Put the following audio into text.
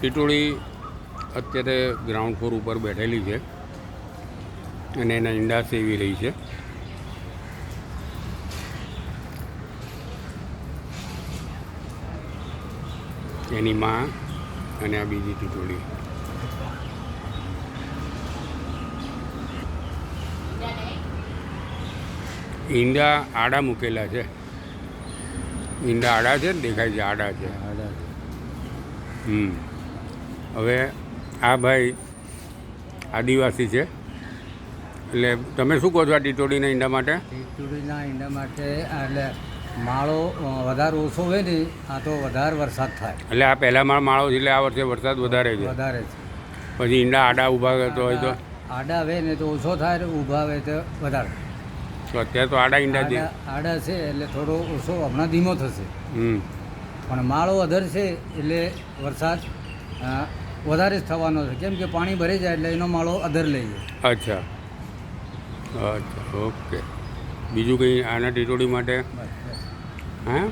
ટીટોળી અત્યારે ground floor ઉપર બેઠેલી છે અને એના ઈંડા સેવી રહી છે. એની માં અને આ બીજી ટીટોળી. ઈંડા આડા મૂકેલા છે. ઈંડા આડા છે ને, દેખાય છે આડા છે. હવે આ ભાઈ આદિવાસી છે, એટલે તમે શું કહો છો આ ટીટોળીના ઈંડા માટે? ટીટોળીના ઈંડા માટે એટલે માળો વધારે ઓછો હોય ને, આ તો વધારે વરસાદ થાય. એટલે આ પહેલા માળો છે, એટલે આ વર્ષે વરસાદ વધારે છે. વધારે છે. પછી ઈંડા આડા ઊભા કરતો હોય તો આડા આવે ને તો ઓછો થાય, ને ઊભા આવે તો વધારે. તો અત્યારે તો આડા ઈંડા છે. આડા છે એટલે થોડો ઓછો હમણાં ધીમો થશે. પણ માળો અધર છે એટલે વરસાદ વધારે જ થવાનો છે, કેમ કે પાણી ભરી જાય એટલે એનો માળો અધર લઈ જાય. અચ્છા અચ્છા, ઓકે. બીજું કંઈ આના ટીટોળી માટે? બસ. હા.